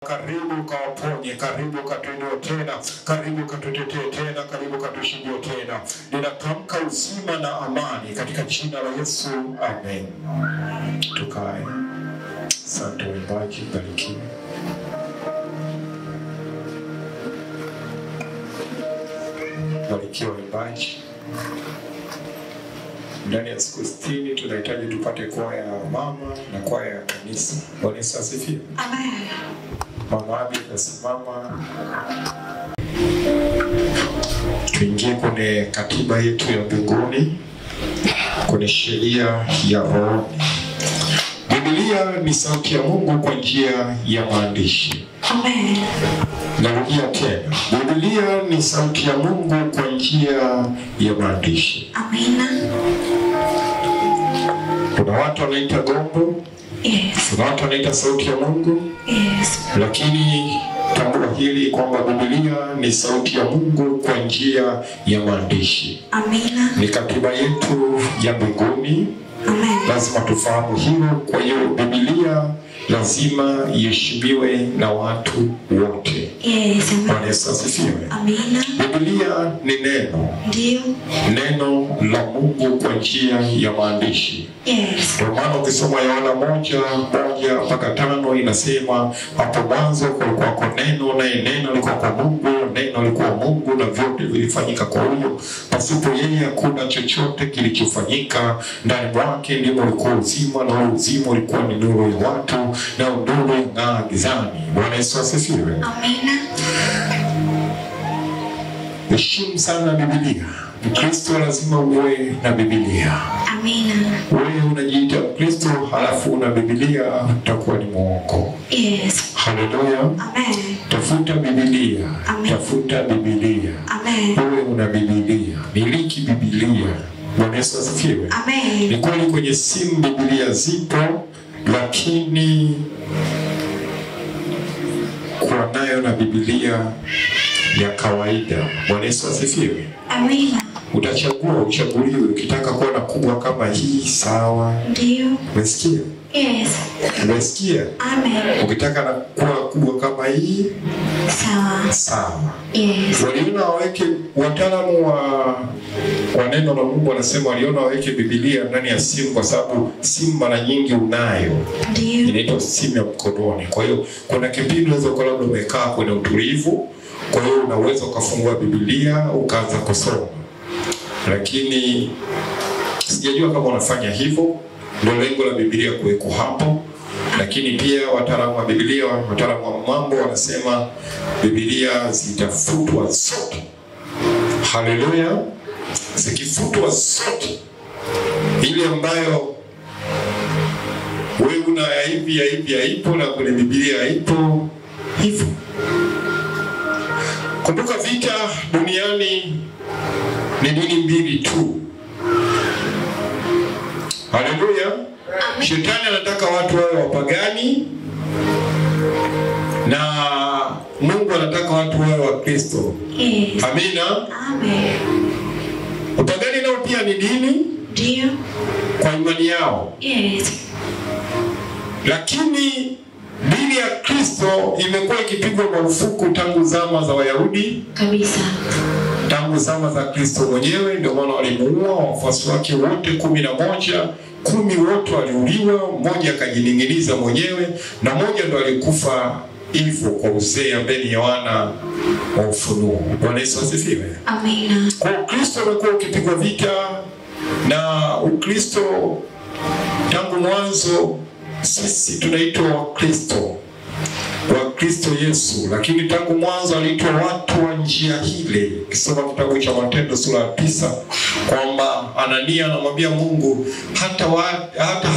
Karibu kawaponye, karibu katuinue tena, karibu katutetee tena, karibu katushindie tena. Ninatamka uzima na amani katika jina la Yesu. Amen. Tukae. Asante waimbaji, barikiwe. Barikiwe waimbaji. Ndani ya siku 60 tunahitaji tupate kwaya ya mama na kwaya ya kanisa. Bwana Yesu asifiwe. Amen. Mama Abi kasimama. Tuingie kwenye katiba yetu ya mbinguni, kwenye sheria ya roho. Biblia ni sauti ya Mungu kwa njia ya maandishi. Amen. Narudia tena. Biblia ni sauti ya Mungu kwa njia ya maandishi. Amina. Kuna watu wanaita gombo. Yes. Kuna watu wanaita sauti ya Mungu. Yes. Lakini tambua hili kwamba Biblia ni sauti ya Mungu kwa njia ya maandishi. Amina. Ni katiba yetu ya mbinguni. Amen. Lazima tufahamu hilo. Kwa hiyo Biblia lazima iheshimiwe na watu wote. Yes. Bwana Yesu asifiwe. Amina. Biblia ni neno. Ndio. Neno la Mungu kwa njia ya maandishi. Yes. Kwa maana ukisoma Yohana 1:1-5 inasema hapo mwanzo kulikuwa neno, naye neno lilikuwa kwa Mungu, neno lilikuwa Mungu, na vyote vilifanyika kwa huyo. Pasipo yeye hakuna chochote kilichofanyika. Ndani mwake ndimo ulikuwa uzima, na uzima ulikuwa ni nuru ya watu, na nuru ing'aa gizani. Bwana Yesu asifiwe. Amina. Heshimu sana Biblia. Mkristo lazima uwe na Biblia. Amina. Wewe unajiita Mkristo halafu una Biblia, utakuwa ni mwongo. Yes. Haleluya. Amen. Tafuta Biblia. Amen. Tafuta Biblia. Amen. Wewe una Biblia. Miliki Biblia. Bwana Yesu asifiwe. Amen. Ni kweli kwenye simu Biblia zipo, lakini kuwa nayo na Biblia ya kawaida. Bwana Yesu asifiwe. Amina. Utachagua uchaguliwe. Ukitaka kuwa na kubwa kama hii, sawa. Ndio. Umesikia? Yes. Umesikia? Amen. Ukitaka na kuwa kubwa kama hii, Sawa. sawa. Yes. Waliona waweke, wataalamu wa neno la Mungu wanasema waliona waweke Biblia ndani ya simu, kwa sababu simu mara nyingi unayo. Ndio. Inaitwa simu ya mkononi. Kwa hiyo kuna kipindi unaweza kuwa labda umekaa kwenye utulivu, kwa hiyo unaweza ukafungua Biblia ukaanza kusoma. Lakini sijajua kama unafanya hivyo. Ndio lengo la Biblia kuweko hapo. Lakini pia wataalamu wa Biblia, wataalamu wa mambo wanasema Biblia zitafutwa zote. Haleluya. Zikifutwa zote, ile ambayo wewe una hivi haipo, na kwenye Biblia haipo hivyo. Kumbuka vita duniani ni dini mbili tu. Haleluya. Shetani anataka watu wawe wapagani, na Mungu anataka watu wawe wa Kristo. Yes. Amina. Amen. Upagani nao pia ni dini. Ndio. Kwa imani yao. Yes. Lakini dini ya Kristo imekuwa ikipigwa marufuku tangu zama za Wayahudi. Kabisa. Tangu zama za Kristo mwenyewe, ndio maana walimuua wafuasi wake wote 11. 10 wote waliuliwa, mmoja akajining'iniza mwenyewe, na mmoja ndo alikufa hivyo kwa uzee, ambaye ni Yohana wa Ufunuo. Bwana Yesu asifiwe. Amina. Kwa Kristo umekuwa ukipigwa vita, na Ukristo tangu mwanzo sisi tunaitwa Kristo, wa Kristo Yesu, lakini tangu mwanzo aliitwa watu wa njia ile. Kisoma kitabu cha Matendo sura ya 9 kwamba Anania anamwambia Mungu, hata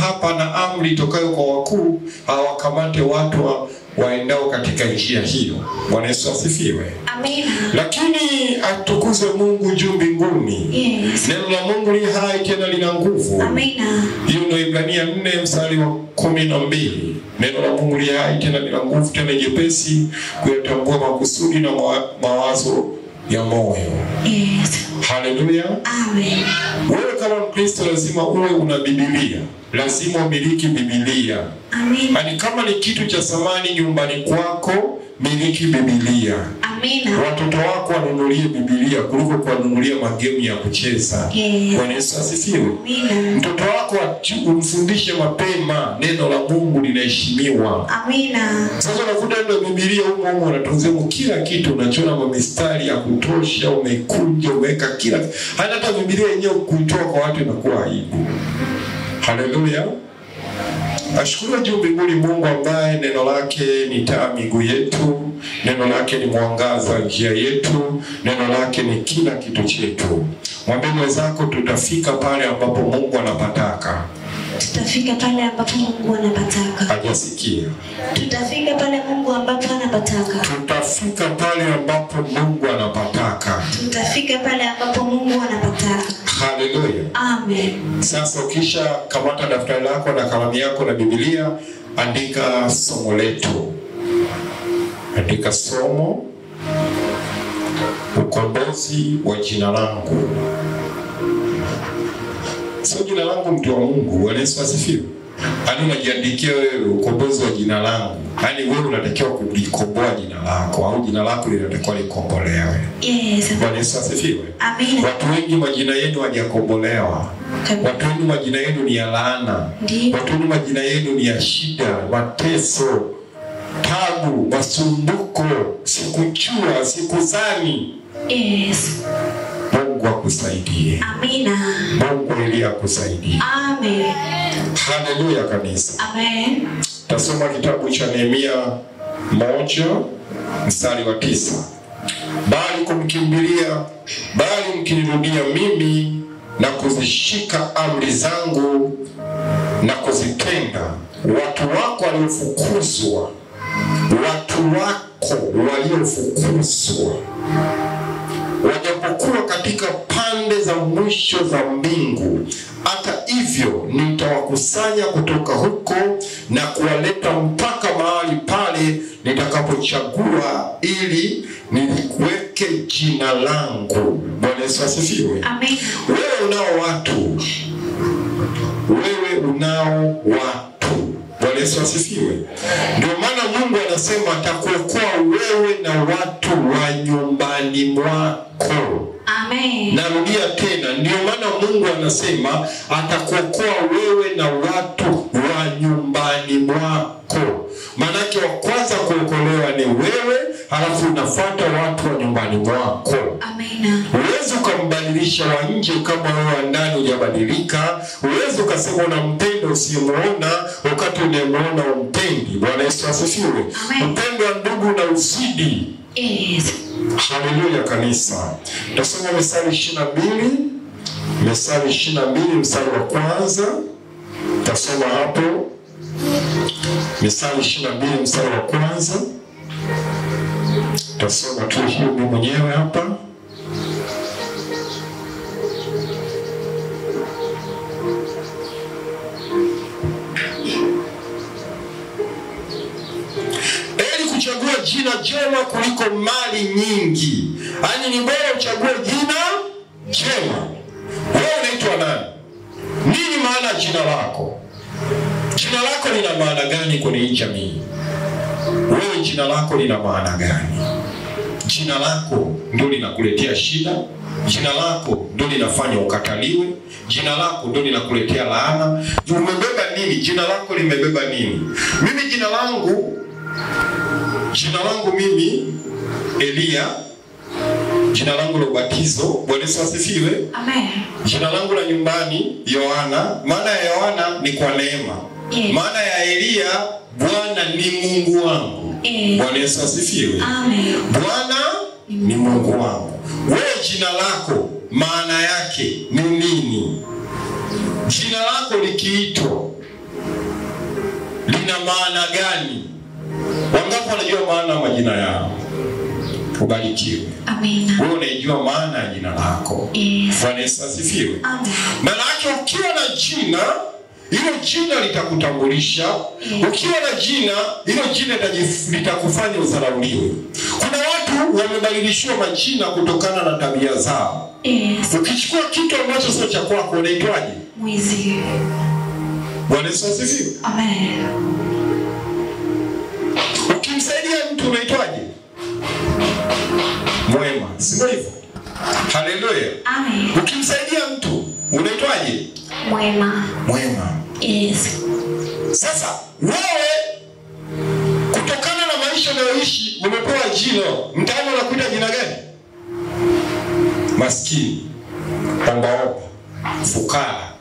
hapa na amri itokayo kwa wakuu hawakamate watu waendao katika njia hiyo. Bwana Yesu asifiwe. Amina. Lakini atukuzwe Mungu juu mbinguni. Yes. Neno la Mungu li hai tena lina nguvu. Amina. Hiyo ndio Ibrania 4:12. Neno la Mungu li hai tena lina nguvu, tena jepesi kuyatambua makusudi na mawazo ya moyo. Yes. Haleluya. Amen. Wewe kama Mkristo lazima uwe una Biblia. Lazima umiliki Biblia. Amen. Yaani kama ni kitu cha thamani nyumbani kwako, miliki Biblia. Amen. Watoto wako wanunulie Biblia kuliko kuwanunulia magemu ya kucheza. Yes. Bwana Yesu asifiwe. Amen. Mtoto wako umfundishe mapema neno la Mungu linaheshimiwa. Amen. Sasa unakuta ndio Biblia huko unatunzia kila kitu, unachora mistari ya kutosha, umekunja, umeweka kila. Hata Biblia yenyewe kuitoa kwa watu inakuwa aibu. Haleluya. Ashukuru juu mbinguni Mungu ambaye neno lake ni taa miguu yetu, neno lake ni mwangaza njia yetu, neno lake ni kila kitu chetu. Mwambie mwenzako tutafika pale ambapo Mungu anapataka. Tutafika pale ambapo Mungu anapataka. Hajasikia. Tutafika pale Mungu ambapo anapataka. Tutafika pale ambapo Mungu anapataka. Tutafika pale ambapo Mungu anapataka. Haleluya. Amen. Sasa ukisha kamata daftari lako na kalamu yako na Biblia, andika somo letu. Andika somo, ukombozi wa jina langu. Sio jina langu mtu wa Mungu. Bwana Yesu asifiwe. Hadi unajiandikia wewe ukombozi wa jina langu. Yaani wewe unatakiwa kulikomboa jina lako au jina lako linatakiwa likombolewe. Yes. Bwana Yesu asifiwe. Amen. Watu wengi majina yenu hayakombolewa. Watu wengi majina yenu ni ya laana. Watu wengi majina yenu ni ya shida, mateso, tabu, masumbuko, sikuchua, sikuzani. Yes. Mungu akusaidie. Amina. Mungu ili akusaidie. Amen. Haleluya kanisa. Amen. Tasoma kitabu cha Nehemia 1:9. Bali mkinirudia mimi na kuzishika amri zangu na kuzitenda, watu wako waliofukuzwa wajapokuwa katika pande za mwisho za mbingu, hata hivyo nitawakusanya kutoka huko na kuwaleta mpaka mahali pale nitakapochagua ili niliweke jina langu. Bwana Yesu asifiwe. Amen. Wewe unao watu. Bwana Yesu asifiwe. Ndio maana Mungu anasema atakuokoa wewe na watu wa nyumbani mwako. Amen. Narudia tena, ndio maana Mungu anasema atakuokoa wewe na watu wa nyumbani mwako. Maanake wa kwanza kuokolewa ni wewe, halafu unafuata watu wa nyumbani mwako. Amen. Huwezi ukambadilisha wa nje kama wewe wa ndani hujabadilika. Huwezi ukasema unampenda usiyemuona wakati unayemuona umpendi. Bwana Yesu asifiwe. Upendo wa ndugu na usidi. Yes. Haleluya kanisa. Tasoma Mithali 22. Mithali 22 mstari wa kwanza. Tasoma hapo. Mithali 22 mstari wa kwanza. Tasoma tu hiyo mwenyewe hapa. Kuchagua jina jema kuliko mali nyingi. Yaani ni bora uchague jina jema. Wewe unaitwa nani? Nini maana ya jina lako? Jina lako lina maana gani kwenye jamii? Wewe jina lako lina maana gani? Jina lako ndio linakuletea shida. Jina lako ndio linafanya ukataliwe. Jina lako ndio linakuletea laana. Umebeba nini? Jina lako limebeba nini? Mimi jina langu mimi Elia, jina langu la ubatizo. Bwana Yesu asifiwe. Amen. Jina langu la nyumbani Yohana. Maana ya Yohana ni kwa neema. Yes. Maana ya Elia, Bwana ni Mungu wangu. Yes. Bwana Yesu asifiwe. Amen. Bwana ni Mungu wangu. Wewe jina lako maana yake ni nini? Jina lako likiitwa lina maana gani? Wangapi wanajua maana ya majina yao? Ubarikiwe. Amen. Wewe unajua maana ya jina lako. Yes. Bwana Yesu asifiwe. Amen. Maana yake ukiwa na jina, hilo jina litakutambulisha. Ukiwa na jina, hilo jina litakufanya udharauliwe. Kuna watu watu wamebadilishiwa majina kutokana na tabia zao. Yes. Ukichukua kitu ambacho sio cha kwako unaitwaje? Mwizi. Bwana Yesu asifiwe. Amen. Ukimsaidia mtu unaitwaje? Mwema. Sio hivyo? Haleluya. Amen. Ukimsaidia mtu unaitwaje? Mwema. Mwema. Yes. Sasa wewe kutokana na maisha unayoishi umepewa jina. Mtaani unakuita jina gani? Maskini, ombaomba, fukara.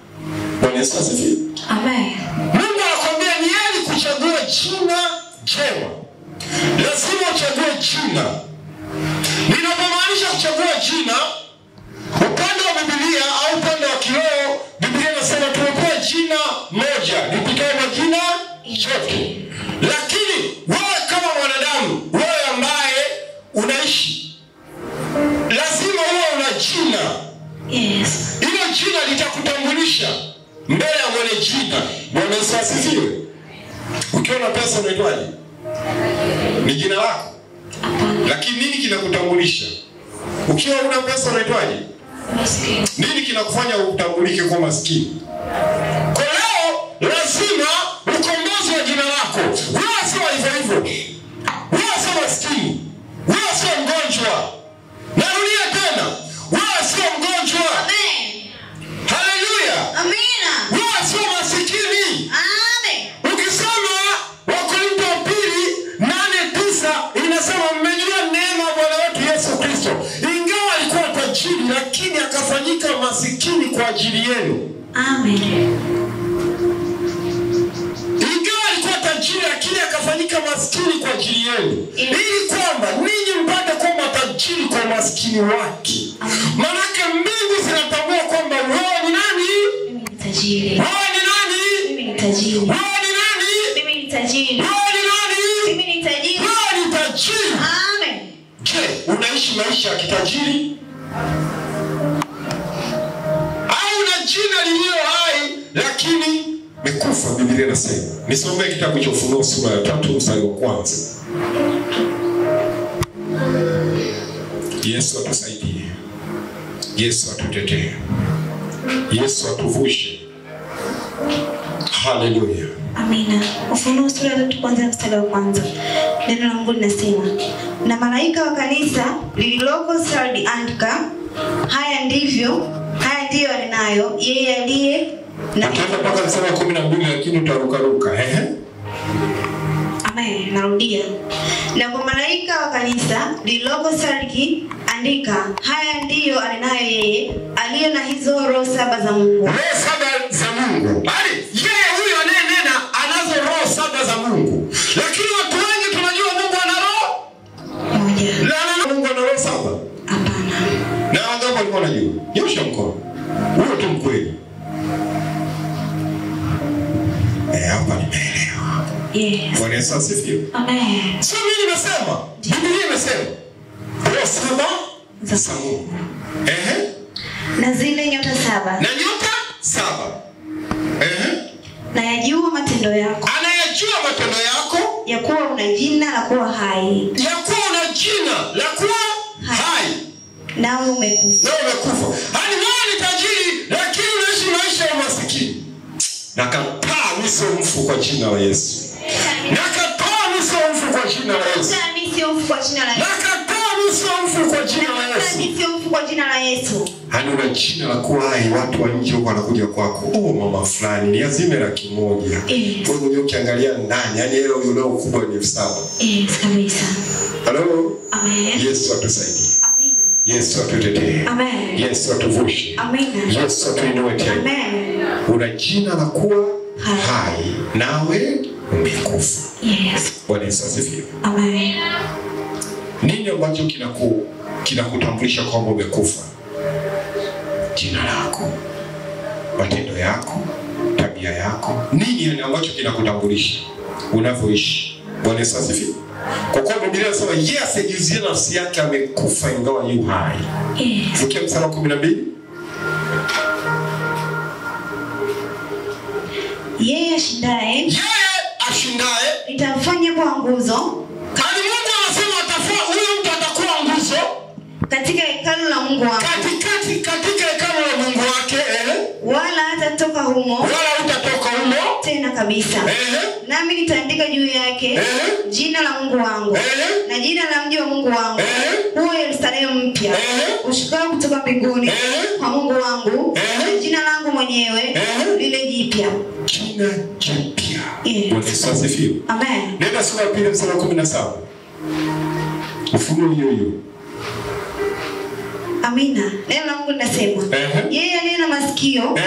Bwana Yesu asifiwe. Amen. Mungu anakuambia ni heri kuchagua jina jema. Lazima uchague jina. Ninapomaanisha kuchagua jina, upande wa Biblia au upande wa kiroho, Biblia inasema tumepewa jina moja lipitayo majina yote. Lakini wewe kama mwanadamu, wewe ambaye unaishi, lazima uwe una jina. Yes. Hilo jina litakutambulisha mbele ya mwenye jina. Bwana Yesu asifiwe. Ukiwa na pesa unaitwaje? Ni jina lako. Lakini nini kinakutambulisha? Ukiwa una pesa unaitwaje? Maskini. Nini kinakufanya utambulike kwa maskini? Kwa leo lazima ukombozi wa jina lako. Wewe sio hivyo hivyo. Wewe sio maskini. Wewe sio mgonjwa. Narudia tena. Wewe sio mgonjwa. Amen. Haleluya. Amina. Wewe sio maskini. Amen. Ukisoma Wakorintho wa pili 8:9 inasema mmejua neema ya Bwana wetu Yesu Kristo. Ingawa alikuwa tajiri lakini akafanyika masikini kwa ajili yenu. Amen. Ingawa alikuwa tajiri lakini akafanyika maskini kwa ajili yenu. Ili kwamba ninyi mpate kuwa matajiri kwa maskini wake. Maanake mbingu zinatambua kwamba wewe ni nani? Mimi ni tajiri. Wewe ni nani? Mimi ni tajiri. Wewe ni nani? Mimi ni tajiri. Wewe ni nani? Mimi ni tajiri. Wewe ni tajiri. Amen. Je, unaishi maisha ya kitajiri? Au una jina lililo hai lakini mekufa? Biblia inasema. Nisomee kitabu cha Ufunuo sura ya 3 mstari wa 1. Yesu atusaidie. Yesu atutetee. Yesu atuvushe. Haleluya. Amina. Ufunuo sura ya 3 kuanzia mstari wa 1. Neno la Mungu linasema, na malaika wa kanisa lililoko Sardi andika, haya ndiyo anenayo yeye aliye na Nataka mpaka mstari wa 12 lakini utarukaruka. Amen. Narudia. Na kwa malaika wa kanisa lililoko Sardi andika, haya ndiyo anenayo yeye aliye na hizo roho 7 za Mungu. Roho 7 za Mungu. Bali yeye huyo anayenena anazo roho 7 za Mungu. Lakini watu wengi tunajua Mungu ana roho moja. La, Mungu ana roho 7. Hapana. Na wangapi walikuwa wanajua? Nyosha mkono. Huyo tu mkweli. Hapa nimeelewa. Yes. Bwana Yesu asifiwe. Amen. Sio mimi nimesema. Biblia imesema. Roho 7 za Mungu. Na zile nyota 7. Na nyota 7. Na yajua matendo yako. Anayajua matendo yako. Ya kuwa una jina la kuwa hai. Ya kuwa una jina la kuwa hai. Nawe umekufa. Nawe umekufa. Hani wewe ni tajiri lakini unaishi maisha ya masikini. Nakataa miso mfu kwa jina la Yesu. Nakataa miso mfu kwa jina la Yesu. Nakataa miso mfu kwa jina la Yesu. Nakataa miso mfu kwa jina la Yesu. Nakataa miso mfu kwa jina la Yesu. Hani una jina la kuwa hai, watu wa nje huko wanakuja kwako. Oh mama fulani, ni azime 100,000. Wewe mwenyewe ukiangalia ndani, yani hela ulio kubwa ni 7,000. Yes, kabisa. Hello? Amen. Yesu atusaidie. Amina. Yesu atutetee. Amen. Yesu atuvushe. Amina. Yesu atuinue tena. Amen. Una jina la kuwa hai, nawe umekufa. Yes. Bwana Yesu asifiwe. Amen. Nini ambacho kinakutambulisha kwamba umekufa? Jina lako, matendo yako, tabia yako. Nini ambacho kinakutambulisha unavyoishi? Bwana Yesu asifiwe. Kwa kuwa Biblia inasema yeye asijizia nafsi yake amekufa ingawa yu hai. Yes. Ukiwa mstari wa 12. Yeye ashindaye nitamfanya kwa nguzo. Hadi Mungu anasema huyo mtu atakuwa Mungu wangu. Katika hekalu la Mungu wake, wala hatatoka humo. Wala hutatoka humo tena kabisa. Nami nitaandika juu yake jina la Mungu wangu na jina la mji wa Mungu wangu, huo Yerusalemu mpya ushukao kutoka mbinguni kwa Mungu wangu, na jina langu mwenyewe lile jipya. Jina jipya. Bwana Yesu asifiwe. Amen. Nenda sura ya 2 mstari wa 17. Ufunuo hiyo. Amina. Neno la Mungu linasema, yeye aliye na masikio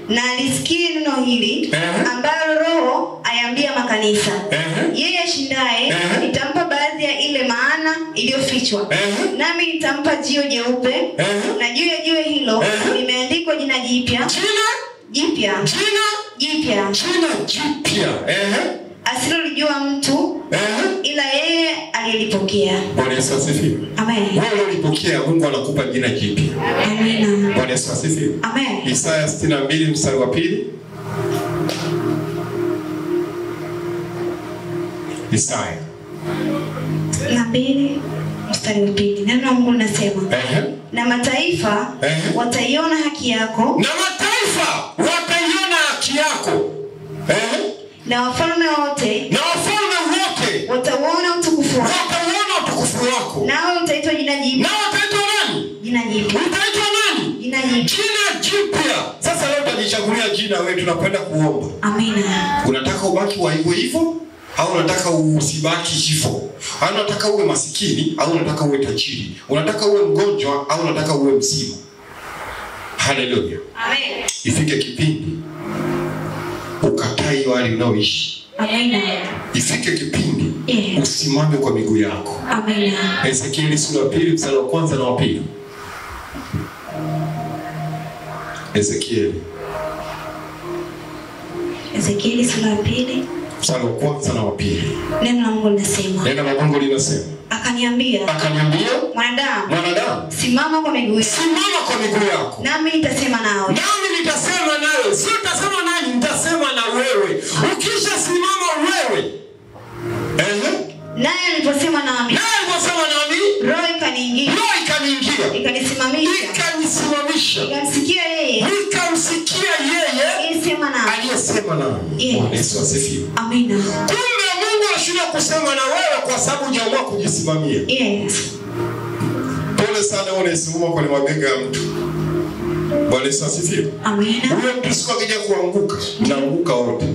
na alisikie neno hili ambalo Roho ayaambia makanisa. Yeye ashindaye nitampa baadhi ya ile maana iliyofichwa. Nami nitampa jiwe jeupe, na juu ya jiwe hilo limeandikwa jina jipya. Jipya. Asilolijua mtu ila yeye aliyelipokea. Bwana Yesu asifiwe. Amen. Wewe ulipokea, Mungu anakupa jina jipya. Amina. Bwana Yesu asifiwe. Amen. Isaya 62 mstari wa 2. Isaya 62 mstari wa 2. Neno la Mungu linasema, na mataifa wataiona haki yako. Na mataifa wataiona haki yako. Na wafalme wote watauona utukufu wako. Nawe utaitwa jina jipya. Jina jipya. Jina jipya. Sasa leo tutajichagulia jina wewe, tunakwenda kuomba. Amina. Unataka ubaki wa hivyo au unataka usibaki hivyo? Au unataka uwe masikini au unataka uwe tajiri? Unataka uwe mgonjwa au unataka uwe mzima? Haleluya. Amen. Ifike kipindi ukatai wale unaoishi. Amina. Ifike kipindi usimame kwa miguu yako. Amina. Ezekieli sura ya 2 mstari wa 1 na wa 2. Ezekieli sura ya 2 mstari wa 1 na wa 2. Neno la Mungu linasema, akaniambia, mwanadamu, simama kwa miguu yako. Nami nitasema nawe. Sio utasema nani, nitasema na wewe. Ukisha simama wewe. Naye aliposema nami, Roho ikaniingia. Ikanisimamisha. Nikamsikia yeye. Aliyesema nami. Bwana Yesu asifiwe. Amina. Kumbe Mungu anashinda kusema na wewe kwa sababu hujaamua kujisimamia. Yes. Pole sana unasimama kwa mabega ya mtu. Bwana Yesu asifiwe. Amina. Wewe mtu siku akija kuanguka, unaanguka wote.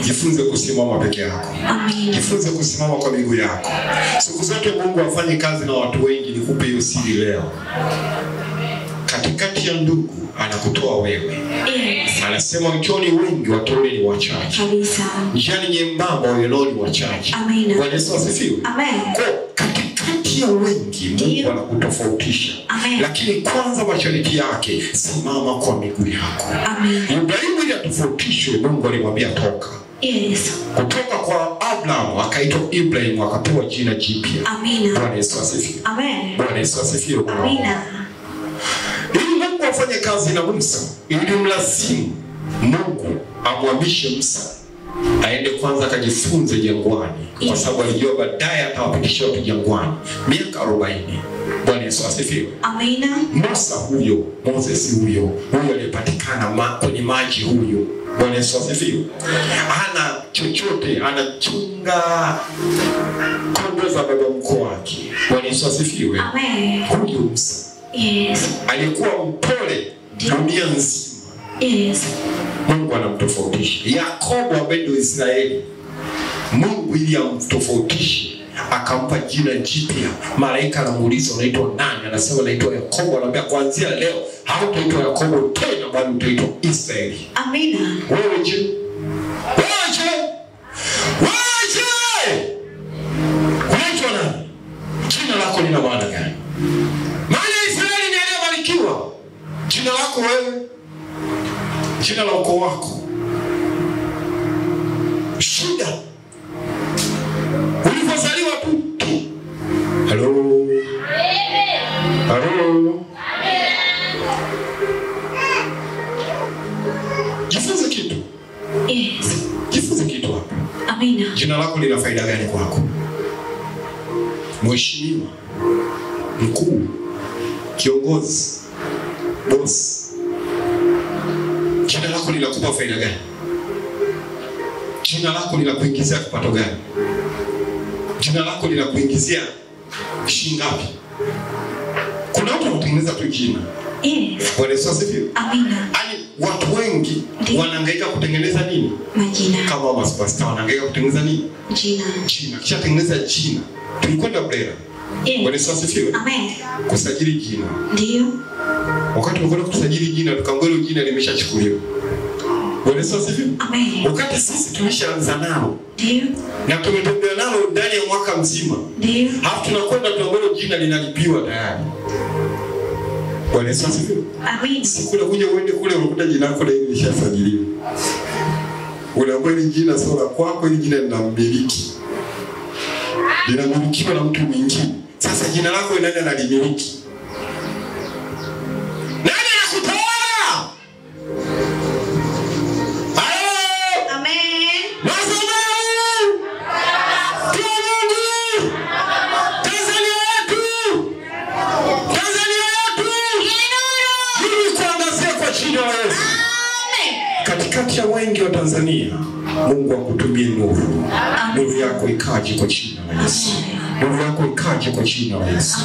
Jifunze kusimama peke yako. Amina. Jifunze kusimama kwa miguu yako. Siku zote Mungu afanye kazi na watu wengi, nikupe hiyo siri leo. Katikati ya ndugu anakutoa wewe. Anasema mchoni wengi watoeni ni wachache. Kabisa. Njani nyembamba wayononi wachache. Amina. Bwana Yesu asifiwe. Amen. Kwa katikati ya wengi Mungu anakutofautisha. Lakini kwanza masharti yake, simama kwa miguu yako. Amen. Ibrahimu ili atofautishwe, Mungu alimwambia toka. Yes. Kutoka kwa Abraham akaitwa Ibrahim, akapewa jina jipya. Amina. Bwana Yesu asifiwe. Amen. Bwana Yesu asifiwe. Amina. Ili Mungu afanye kazi na Musa, ili mlazimu Mungu amwamishe Musa aende kwanza akajifunze jangwani, kwa sababu alijua baadaye atawapitisha watu jangwani miaka 40. Bwana Yesu asifiwe. Amina. Moses huyo aliyepatikana kwenye maji huyo. Bwana Yesu asifiwe. Hana chochote, anachunga kondoo za baba mkoo wake. Bwana Yesu asifiwe. Amen. Huyo Musa. Yes. Alikuwa mpole dunia nzima. Yes. Mungu anamtofautisha. Yakobo ambaye ndio Israeli, Mungu ili amtofautishe akampa jina jipya. Malaika anamuuliza unaitwa nani? Anasema naitwa Yakobo. Anamwambia kuanzia leo hautaitwa Yakobo tena, bali utaitwa Israeli. Amina. Wewe je? Unaitwa nani? Jina lako lina maana gani? Maana Israeli ni aliyebarikiwa. Jina lako wewe, jina la ukoo wako. Shida ulipozaliwa tu. Hello. Jifunze kitu. Yes. Jifunze kitu hapa. Amina. Jina lako lina faida gani kwako? Mheshimiwa, mkuu, kiongozi, boss. Jina lako linakupa faida gani? Jina lako linakuingizia kipato gani? Jina lako linakuingizia shilingi ngapi? Kuna watu wanatengeneza tu jina. Bwana Yesu asifiwe. Amina. Yaani watu wengi wanahangaika kutengeneza nini? Majina. Kama masupasta wanahangaika kutengeneza nini? Jina. Jina. Kisha tengeneza jina. Tulikwenda Brera. Bwana Yesu asifiwe. Amen. Kusajili jina. Ndio. Wakati tunakwenda kusajili jina tukaambiwa jina limeshachukuliwa. Bwana Yesu asifiwe. Amen. Wakati sisi tulishaanza nalo. Ndio. Na tumetembea nalo ndani ya mwaka mzima. Ndio. Hapo tunakwenda tunaambiwa jina linalipiwa tayari. Bwana Yesu asifiwe. Amen. Siku unakuja uende kule unakuta jina lako na limeshasajiliwa. Unaambiwa jina sio la kwako, hili jina linamiliki. Linamilikiwa na mtu mwingine. Sasa jina lako nani analimiliki? Nani anakutawala? Amen. Katikati ya wengi wa Tanzania, Mungu akutumie nuru. Nuru yako ikaje kwa jina la Yesu. Nuru yako ikaje kwa jina la Yesu.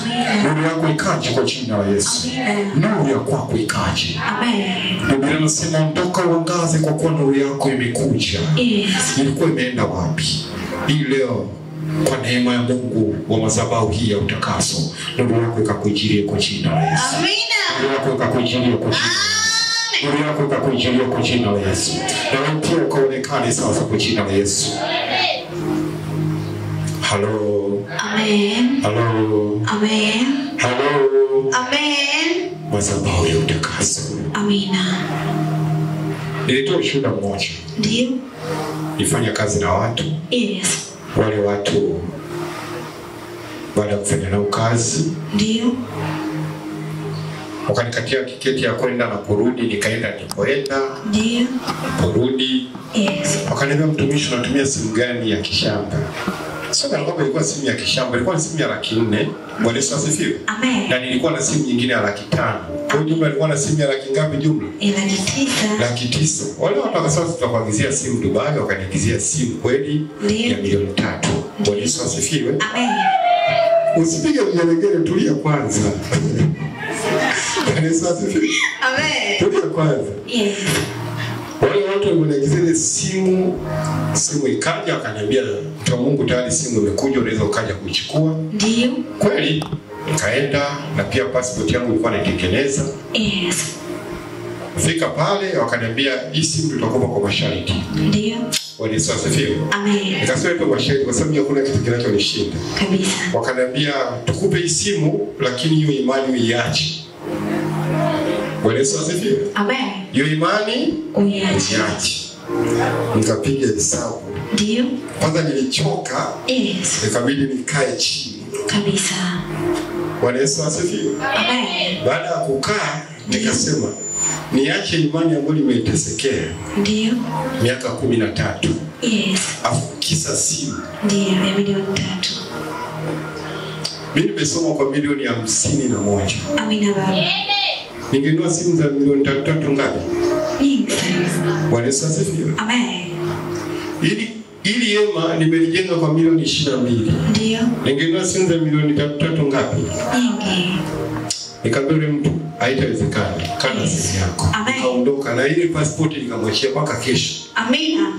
Nuru yako ikaje kwa jina la Yesu. Nuru ya kwako ikaje. Amen. Biblia inasema ondoka uangaze kwa kuwa nuru yako imekuja. Ilikuwa imeenda wapi? Hii leo kwa neema ya Mungu wa madhabahu hii ya utakaso, nuru yako ikakujirie kwa jina la Yesu. Amina. Nuru yako ikakujirie kwa jina la Yesu. Nuru yako ikakujirie kwa jina la Yesu. Na wewe pia ukaonekane sasa kwa jina la Yesu. Hello. Amen. Hello. Amen. Hello. Amen. Madhabahu ya utakaso. Amina. Nilitoa ushuhuda mmoja. Ndio. Nifanya kazi na watu. Wale watu baada ya kufanya nao kazi. Ndio. Wakanikatia tiketi ya kwenda na kurudi, nikaenda nilipoenda. Ndio. Kurudi. Wakaniambia mtumishi unatumia simu gani ya kishamba? Sio kama ilikuwa simu ya kishamba, ilikuwa simu ya 400,000. Bwana Yesu asifiwe. Amen. Na nilikuwa na simu nyingine ya 500,000. Kwa jumla nilikuwa na simu ya laki ngapi jumla? 900,000. 900,000. Wale watu wakasema tutakuagizia simu Dubai, wakaniagizia simu kweli ya 3,000,000. Bwana Yesu asifiwe. Amen. Usipige vigelegele, tulia kwanza. Bwana Yesu asifiwe. Amen. Tulia kwanza. Wale watu waliagizia simu ikaja, wakaniambia kwa Mungu tayari simu imekuja, unaweza ukaja kuichukua. Ndio. Kweli nikaenda na pia passport yangu ilikuwa naitengeneza. Fika pale wakaniambia hii simu tutakupa kwa masharti. Ndio. Bwana Yesu asifiwe. Amen. Nikasema kwa masharti kwa sababu hakuna kitu kinachonishinda. Kabisa. Wakaniambia tukupe hii simu lakini hiyo imani uiache. Bwana Yesu asifiwe. Amen. Hiyo imani uiache. Nikapiga hesabu. Ndio. Kwanza nilichoka. Nikabidi nikae chini. Kabisa. Bwana Yesu asifiwe. Amen. Baada ya kukaa nikasema niache imani ambayo nimeitesekea. Ndio. Miaka 13. Afu kisa simu. Ndio, ya milioni 3. Mimi nimesoma kwa milioni 51. Amina baba. Ningenunua simu za milioni 3 ngapi? Nyingi sana. Bwana Yesu asifiwe. Amen. Ili hema nimelijenga kwa milioni 22. Ndio. Ningenunua simu za milioni 3 ngapi? Nyingi. Nikamwambia mtu haitawezekana, kana simu yako. Nikaondoka na ile passport nikamwachia mpaka kesho. Amina.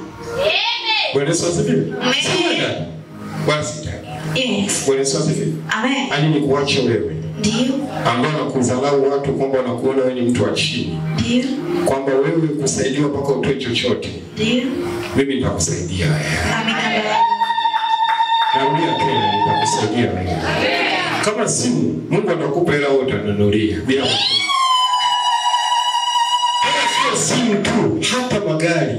Bwana Yesu asifiwe. Amen. Bwana Yesu asifiwe. Amen. Ani nikuache wewe. Ndio. Ambao nakudharau watu kwamba wanakuona wewe ni mtu wa chini. Ndio. Kwamba wewe kusaidiwa mpaka utoe chochote. Ndio. Mimi nitakusaidia wewe. Amina baba. Narudia tena nitakusaidia wewe. Kama simu Mungu anakupa hela wote ananunulia bila simu tu, hata magari.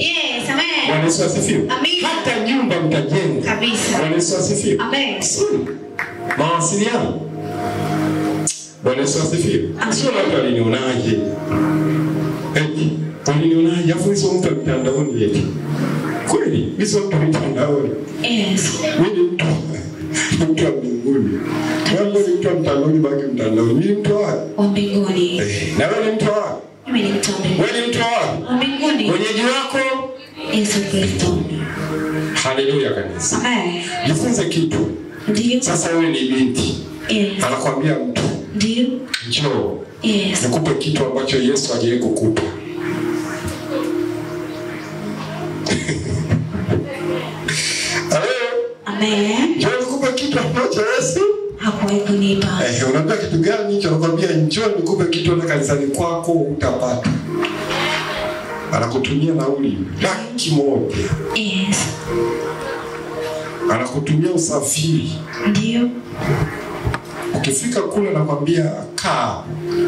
Amen. Bwana Yesu asifiwe. Amina. Hata nyumba mtajenga. Kabisa. Bwana Yesu asifiwe. Amen. Mawasiliano. Bwana Yesu asifiwe. Sio watu walinionaje. Walinionaje afu hizo mtu mtandaoni eti. Kweli, hizo mtu mtandaoni. Mimi mtu wa mbinguni. Wewe ni mtu mtandaoni, baki mtandaoni. Mimi mtu wa mbinguni. Na wewe ni mtu wa? Mimi ni mtu wa mbinguni. Wewe ni mtu wa mbinguni. Mwenyeji wako Yesu Kristo. Haleluya kanisa. Amen. Jifunze kitu. Ndio. Sasa wewe ni binti. Yes. Anakuambia mtu. Ndio. Njoo. Yes. Nikupe kitu ambacho Yesu hajawahi kukupa. Amen. Njoo nikupe kitu ambacho Yesu hakuwahi kunipa. Unajua kitu gani hicho? Anakuambia njoo nikupe kitu na kanisani kwako utapata. Anakutumia nauli $100,000. Yes. Anakutumia usafiri. Ndio. Ukifika kule anakuambia kaa.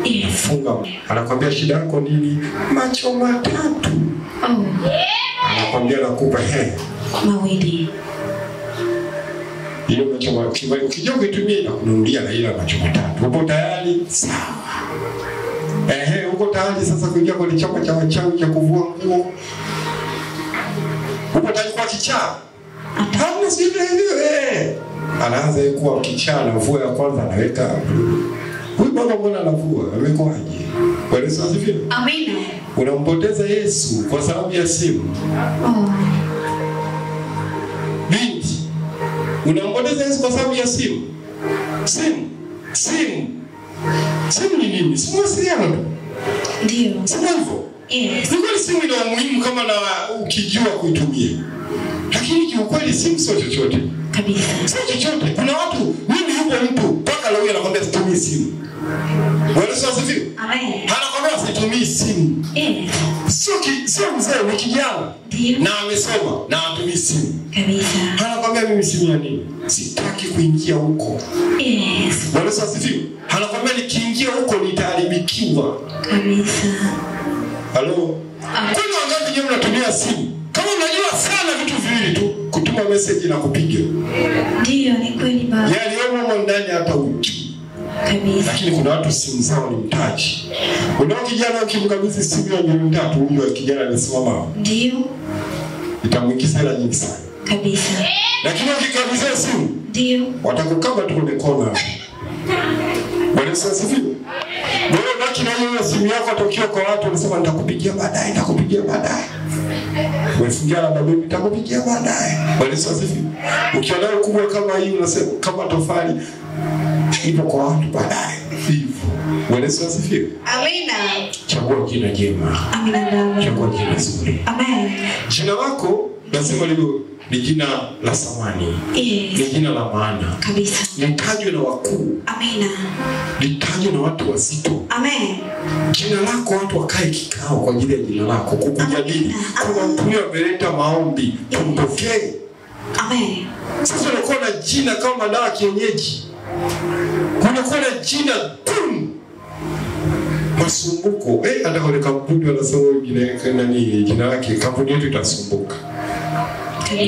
Yes. Funga. Anakuambia shida yako nini? Macho matatu. Oh. Anakuambia nakupa mawili. Hiyo macho matatu. Ukija kuitumia na kununulia na ile macho matatu. Uko tayari? Sawa. Uko tayari sasa kuingia kwenye chama cha wachawi cha kuvua nguo? Uko tayari kwa kichaa? Hapana, si hivyo. Anaanza kuwa kichaa na mvua ya kwanza anaweka. Huyu baba mbona anavua? Amekwaje? Bwana Yesu asifiwe. Amina. Unampoteza Yesu kwa sababu ya simu. Oh. Binti. Unampoteza Yesu kwa sababu ya simu. Simu ni nini? Simu wasiliana tu. Ndio. Simu hivyo. Yes. Ni simu ina umuhimu kama na ukijua kuitumia. Lakini kiukweli simu sio chochote. Kabisa. Sio chochote. Kuna watu, mimi yupo mtu mpaka leo anakuambia situmii simu. Bwana Yesu asifiwe. Amen. Anakuambia situmii simu. Yes. Sio mzee, ni kijana. Ndio. Na amesoma na hatumii simu. Kabisa. Anakuambia mimi simu ya nini? Sitaki kuingia huko. Yes. Bwana Yesu asifiwe. Anakuambia nikiingia huko nitaharibikiwa. Kabisa. Halo. Kuna wangapi nyinyi mnatumia simu? Kama unajua sana vitu viwili tu, kutuma message na kupiga. Ndio, ni kweli baba. Yaliyomo ndani hata uki. Kabisa. Lakini kuna watu simu zao ni mtaji. Unao kijana ukimkabidhi simu ya $300, huyo kijana anasimama. Ndio. Itamwingiza hela nyingi sana. Kabisa. Lakini ukikabidhi simu, ndio. Watakukaba tu kwenye kona. Bwana Yesu asifiwe. Wewe baki na hiyo simu yako atokio kwa watu unasema nitakupigia baadaye. Wefungia na babu nitakupigia baadaye. Bwana Yesu asifiwe. Ukiona kubwa kama hii unasema kama tofali ipo kwa watu baadaye. Hivyo. Bwana Yesu asifiwe. Amina. Chagua jina jema. Amina baba. Chagua jina zuri. Amen. Jina lako lazima liwe ni jina la samani. Yes. Ni jina la maana. Kabisa. Litajwe na wakuu. Amina. Litajwe na watu wazito. Amen. Jina lako watu wakae kikao kwa ajili ya jina lako kukujadili. Kuna mtu ameleta maombi, tumpokee. Amen. Sasa unakuwa na jina kama dawa kienyeji. Unakuwa na jina masumbuko. Hata kwa kampuni wanasema jina lake kampuni yetu itasumbuka.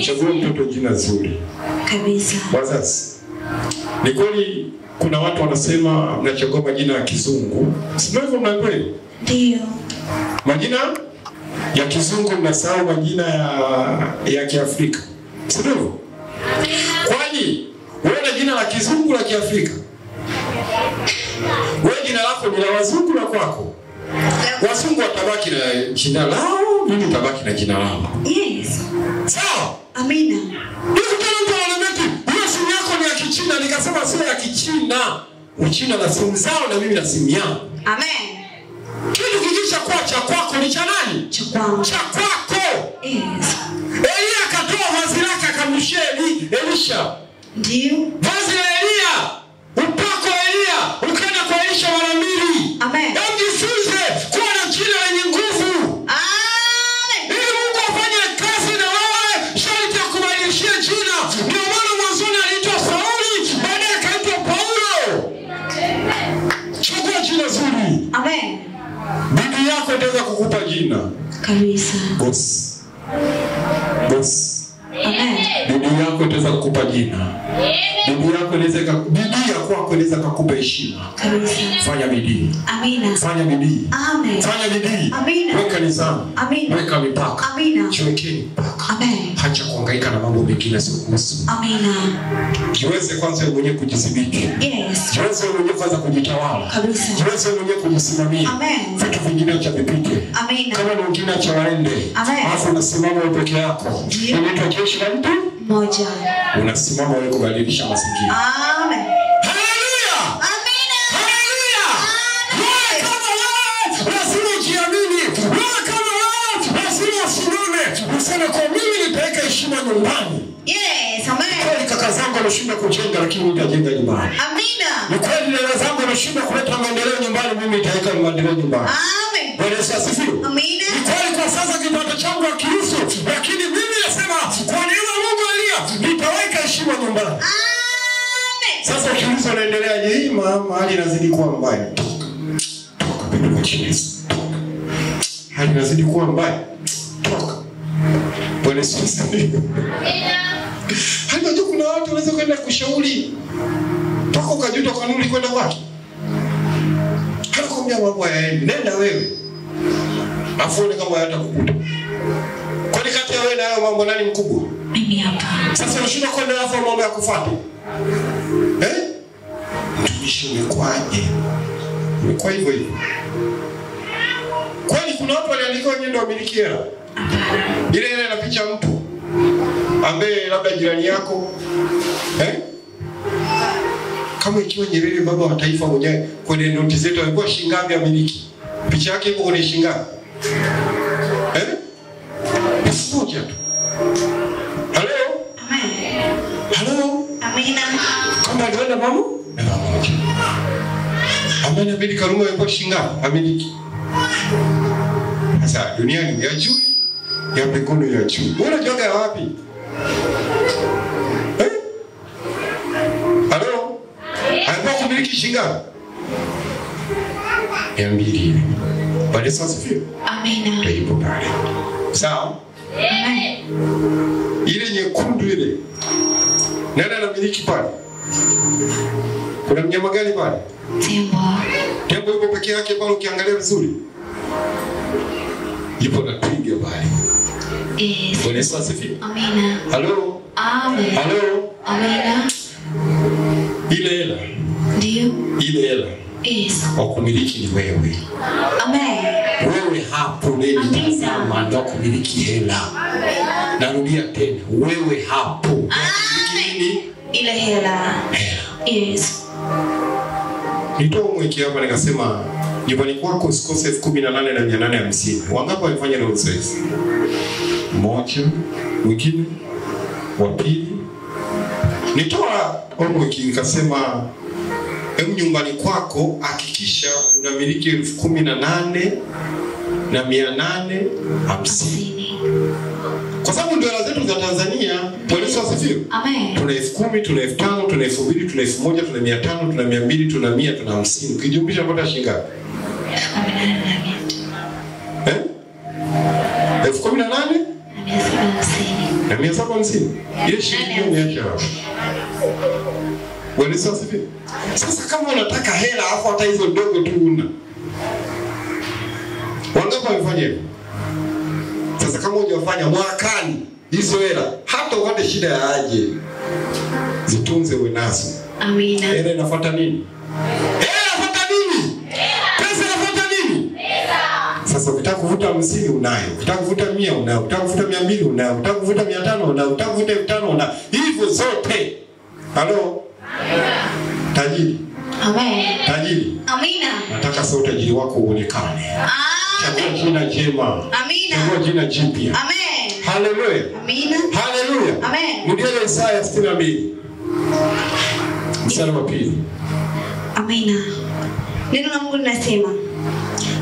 Chague mtoto jina zuri. Kabisa. Wazazi. Ni kweli kuna watu wanasema mnachagua majina ya kizungu. Sio hivyo mnaelewa? Ndio. Majina ya kizungu mnasahau majina ya Kiafrika. Sio hivyo? Kwani wewe una jina la kizungu la Kiafrika? Wewe jina lako ni la wazungu na kwako? Wazungu watabaki na jina lao, mimi nitabaki na jina langu. Yes. Sawa? Amina. Hiyo simu yako ni ya Kichina, nikasema sio ya Kichina. Uchina na simu zao na mimi na simu yangu. Amen. Kitu kikisha kuwa cha kwako ni cha nani? Cha kwako. Cha kwako. Yes. Elia akatoa vazi lake akamrushia Elisha. Ndio. Vazi la Elia, upako wa Elia ukaenda kwa Elisha mara mbili. Amen. Jifunze kuwa na jina lenye nguvu. Amen. Ili Mungu afanye kazi na wewe, sharti akubadilishie jina. Ndio maana mwanzoni aliitwa Sauli, baadaye akaitwa Paulo. Chagua jina zuri. Amen. Bibi yako itaweza kukupa jina. Kabisa. Boss. Amen. Bibi yako itaweza kukupa jina. Bidii yako inaweza kukupa heshima. Kabisa. Fanya bidii. Amina. Fanya bidii. Amen. Fanya bidii. Amina. Weka nidhamu. Amina. Weka mipaka. Amina. Jiwekeni mipaka. Amen. Hacha kuhangaika na mambo mengine yasiyokuhusu. Amina. Jiweze kwanza wewe mwenyewe kujidhibiti. Yes. Jiweze wewe mwenyewe kwanza kujitawala. Kabisa. Jiweze wewe mwenyewe kujisimamia. Amen. Vitu vingine cha vipite. Amina. Kama ni wengine cha waende. Amen. Alafu unasimama wewe peke yako. Unaitwa jeshi la mtu moja. Unasimama wewe kubadilisha mazingira. Amen. Haleluya. Amina. Haleluya. Wewe kama wewe lazima ujiamini. Wewe kama wewe lazima usimame. Useme kwa mimi nitaweka heshima nyumbani. Yes. Amen. Kweli kaka zangu wanashinda kujenga lakini nitajenga nyumbani. Amina. Ni kweli dada zangu wanashinda kuleta maendeleo nyumbani, mimi nitaweka maendeleo nyumbani. Amen. Bwana Yesu asifiwe. Amina. Ni kweli kwa sasa kipato changu hakiruhusu, lakini mimi nasema kwa neema ya Mungu alia nitaweka heshima nyumbani. Amen. Sasa ukiuliza unaendelea je, hii hali inazidi kuwa mbaya. Toka Biblia chini. Hali inazidi kuwa mbaya. Toka. Bwana Yesu asifiwe. Hata kuna watu wanaweza kwenda kushauri. Toka ukajuta kwa nini ulikwenda wapi? Hakuambia mambo yaende. Nenda wewe. Afuone kama hatakukuta. Kwani kati ya wewe na hayo mambo nani mkubwa? Mimi hapa. Sasa unashinda kwenda hapo mambo ya kufuata. Mtumishi umekwaje? Umekuwa hivyo hivyo. Kwani kuna watu waliandikwa wenyewe ndio wamiliki hela? Ile ina picha mtu ambaye labda jirani yako kama ikiwa Nyerere baba wa taifa mwenyewe kwenye noti zetu alikuwa shingapi amiliki? Picha yake ipo kwenye shingapi? Moja tu. Halo? Amen. Halo? Amina. Kama aliona mama? Ndio moja. Amana bidi Karume alikuwa shingapi amiliki? Sasa duniani ya juu ya mbinguni ya juu. Wewe unajua ya wapi? Halo? Alikuwa kumiliki shingapi? 200. Bali sasa sifio. Amina. Ndipo pale. Sawa? Amen. Ile nyekundu ile. Nani anamiliki pale? Kuna mnyama gani pale? Tembo. Tembo yupo peke yake pale ukiangalia vizuri. Yupo na twiga pale. Yes. Bwana Yesu asifiwe. Amina. Halo? Amen. Halo? Amina. Ile hela. Ndio. Ile hela. Yes. Wa kumiliki ni wewe. Amen. Wewe hapo leo tazama ndio kumiliki hela. Narudia tena. Wewe hapo. Amen. Ile hela. Yes. Nitoa mweke hapa nikasema nyumbani kwako usikose 18,850. Wangapi walifanya leo sasa? Mmoja, mwingine, wa pili. Nitoa mweke nikasema nyumbani kwako hakikisha unamiliki 18,850. Kwa sababu ndio hela zetu za Tanzania. Bwana Yesu asifiwe. Amen. Tuna 10,000, tuna 5,000, tuna 2,000, tuna 1,000, tuna 500, tuna 200, tuna 100, tuna 50. Ukijumlisha pata shilingi ngapi? 18,000 na 750. Ile shilingi niacha hapo. Bwana Yesu asifiwe. Sasa kama unataka hela afu hata hizo ndogo tu una. Wangapi wamefanya hivyo? Sasa kama hujafanya mwakani hizo hela hata upate shida ya aje zitunze wewe nazo. Amina. Hela inafuata nini? Hela inafuata nini? Pesa inafuata nini? Sasa ukitaka kuvuta 50 unayo, ukitaka kuvuta 100 unayo, ukitaka kuvuta 200 unayo, ukitaka kuvuta 500 unayo, ukitaka kuvuta 5,000 unayo. Hivyo zote. Halo? Tajiri. Amen. Tajiri. Amina. Nataka sauti tajiri wako uonekane. Chagua jina jema. Amina. Chagua jina jipya. Amen. Haleluya. Amina. Haleluya. Amen. Rudia Isaya 62. Mstari wa 2. Amina. Neno la Mungu linasema,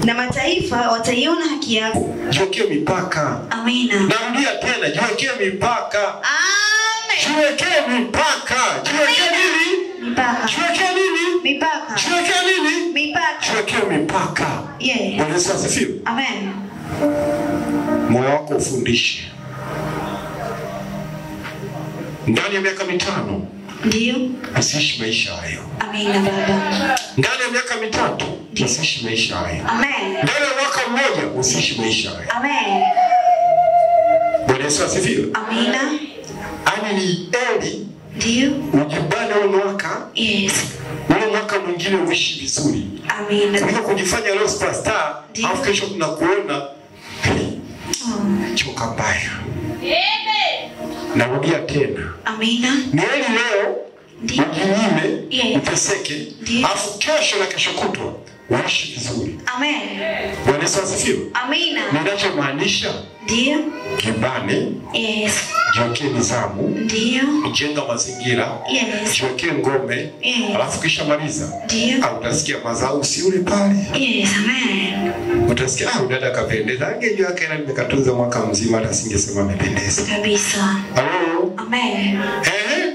na mataifa wataiona haki yako. Jiwekee mipaka. Amina. Narudia tena, jiwekee mipaka. Amen. Jiwekee mipaka. Jiwekee nini? Mipaka. Jiwekee nini? Mipaka. Jiwekee nini? Mipaka. Jiwekee mipaka. Yeah. Bwana Yesu asifiwe. Amen. Moyo wako ufundishe. Ndani ya miaka 5. Ndio. Usiishi maisha hayo. Amina baba. Ndani ya miaka 3 usiishi maisha hayo. Amen. Ndani ya mwaka mmoja usiishi maisha hayo. Amen. Bwana Yesu asifiwe. Amina. Ani ni Eli. Ndio. Ujibane ule mwaka. Yes. Ule mwaka mwingine uishi vizuri. Amina. Kwa kujifanya leo superstar, alafu kesho tunakuona choka mbaya. Narudia tena. Amina. Ni Eli leo ujinyime, uteseke, alafu kesho na kesho kutwa uishi vizuri. Amen. Bwana Yesu asifiwe. Amina. Ninachomaanisha ndio kibane, yes, jiwekee nizamu, ndio jenga mazingira, yes, jiwekee ngome, alafu kisha maliza. Ndio. Au utasikia mazao si ule pale. Yes, amen. Utasikia dada kapendeza. Angejua kila nimekatunza mwaka mzima hata singesema amependeza. Kabisa. Halo. Amen.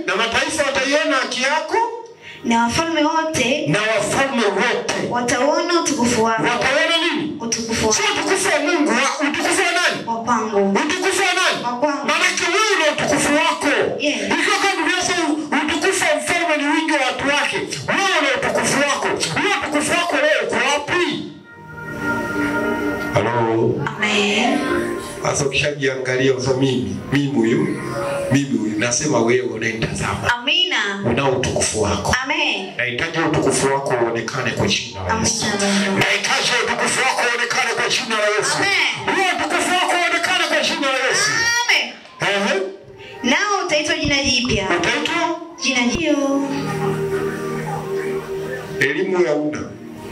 Na mataifa wataiona haki yako. Na wafalme wote wataona utukufu wako. Wataona nini? Utukufu wako. Sio utukufu wa Mungu, utukufu wa nani? Wa kwangu. Utukufu wa nani? Wa kwangu. Maana wewe ndio utukufu wako. Yes. Ikiwa kama unasema utukufu wa mfalme ni wingi wa watu wake, wewe ndio utukufu wako. Wewe utukufu wako leo uko wapi? Halo. Amen. Sasa ukishajiangalia mimi huyu nasema wewe unanitazama. Amina. Una utukufu wako. Amen. Nahitaji utukufu wako uonekane kwa jina la Yesu. Nahitaji utukufu wako uonekane kwa jina la Yesu. Amen. Utukufu wako uonekane kwa jina la Yesu. Amen. Nao utaitwa jina jipya. Utaitwa jina jipya. Elimu hauna,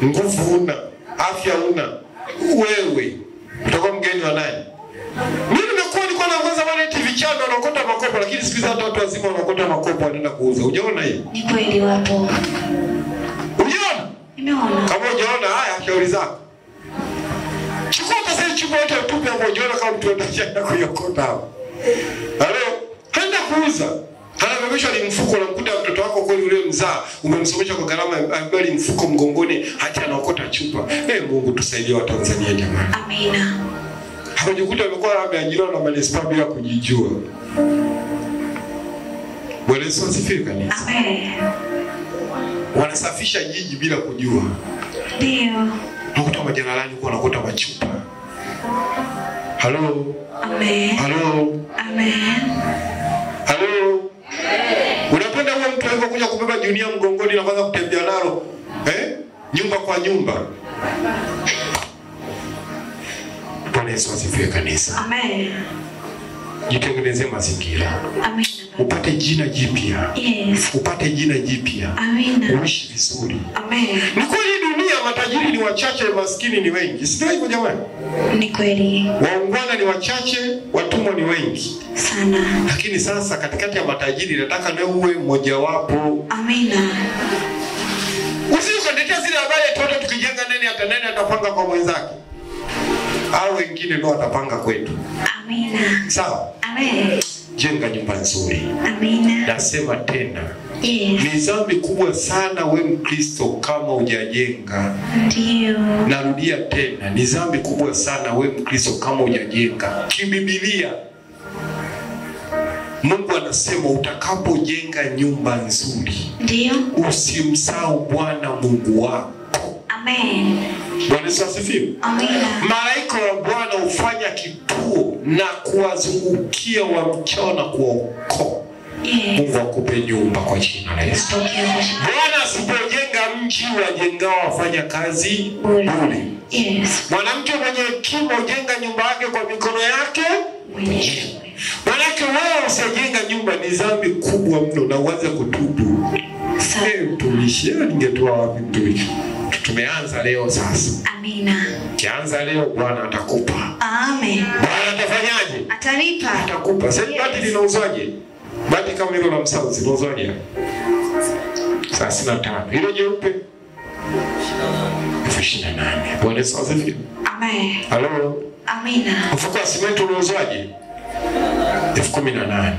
nguvu huna, afya huna. Wewe utakuwa mgeni wa nani? Mimi nilikuwa naanza wale TV channel wanaokota makopo, lakini siku hizi hata watu wazima wanaokota makopo wanaenda kuuza. Hujaona hiyo? Ni kweli wapo. Hujaona? Nimeona. Kama hujaona haya shauri zako. Chukua pesa chukua yote tupe hapo, hujaona kama mtu anataka kuyokota hapo. Halo, kwenda kuuza. Anabebeshwa ni mfuko, unamkuta mtoto wako kweli ule mzaa, umemsomesha kwa gharama, ambali mfuko mgongoni, hata anaokota chupa. Mungu tusaidie wa Tanzania jamani. Amina. Hawajikuta wamekuwa wameajiriwa na manispaa bila kujijua. Bwana Yesu asifiwe kanisa. Amen. Wanasafisha jiji bila kujua. Ndio. Unakuta majalalani kwa wanakuta machupa. Halo. Amen. Halo. Amen. Halo. Unapenda huyo mtu alivyokuja kubeba dunia mgongoni na kwanza kutembea nalo, nyumba kwa nyumba. Bwana Yesu asifiwe kanisa. Amen. Jitengenezee mazingira. Amen. Upate jina jipya. Yes. Upate jina jipya. Amen. Uishi vizuri. Amen. Ni kweli dunia matajiri ni wachache, maskini ni wengi. Sio hivyo jamani? Ni kweli. Waungwana ni wachache, watumwa ni wengi. Sana. Lakini sasa katikati ya matajiri nataka na uwe mmoja wapo. Amina. Usiukandetea zile habari tuone tukijenga nani atapanga kwa mwenzake. Au wengine ndio watapanga kwetu. Amina. Sawa? Amen. Jenga nyumba nzuri. Amina. Nasema tena. Yes. Ni dhambi kubwa sana we Mkristo kama hujajenga. Ndio. Narudia tena, ni dhambi kubwa sana we Mkristo kama hujajenga. Kibiblia Mungu anasema utakapojenga nyumba nzuri, ndio, usimsahau Bwana Mungu wako. Amen. Bwana Yesu asifiwe. Amina. Malaika wa Bwana hufanya kituo na kuwazungukia wamchao na kuwaokoa. Yes. Mungu akupe nyumba kwa jina la Yesu. Bwana asipojenga mji wajengao wafanya kazi bure. Yes. Mwanamke mwenye hekima hujenga nyumba yake kwa mikono yake mwenyewe. Manake wewe usijenga nyumba ni dhambi kubwa mno na uanze kutubu. Mtumishi, ningetoa wapi mtumishi? Tumeanza leo sasa. Amina. Kianza leo Bwana atakupa. Amen. Bwana atafanyaje? Atanipa. Atakupa. Sasa bati linauzwaje? Bati kama hilo la Msauzi linauzwaje? 35. Hilo jeupe 28. Bwana Yesu asifiwe. Amen. Halo. Amina. Mfuko wa simenti unauzwaje? 18.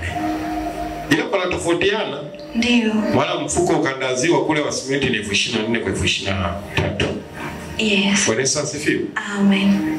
Ile pana tofautiana. Ndio. Maana mfuko ukandaziwa kule wa simenti ni 24 kwa 23. Yes. Bwana Yesu asifiwe. Amen.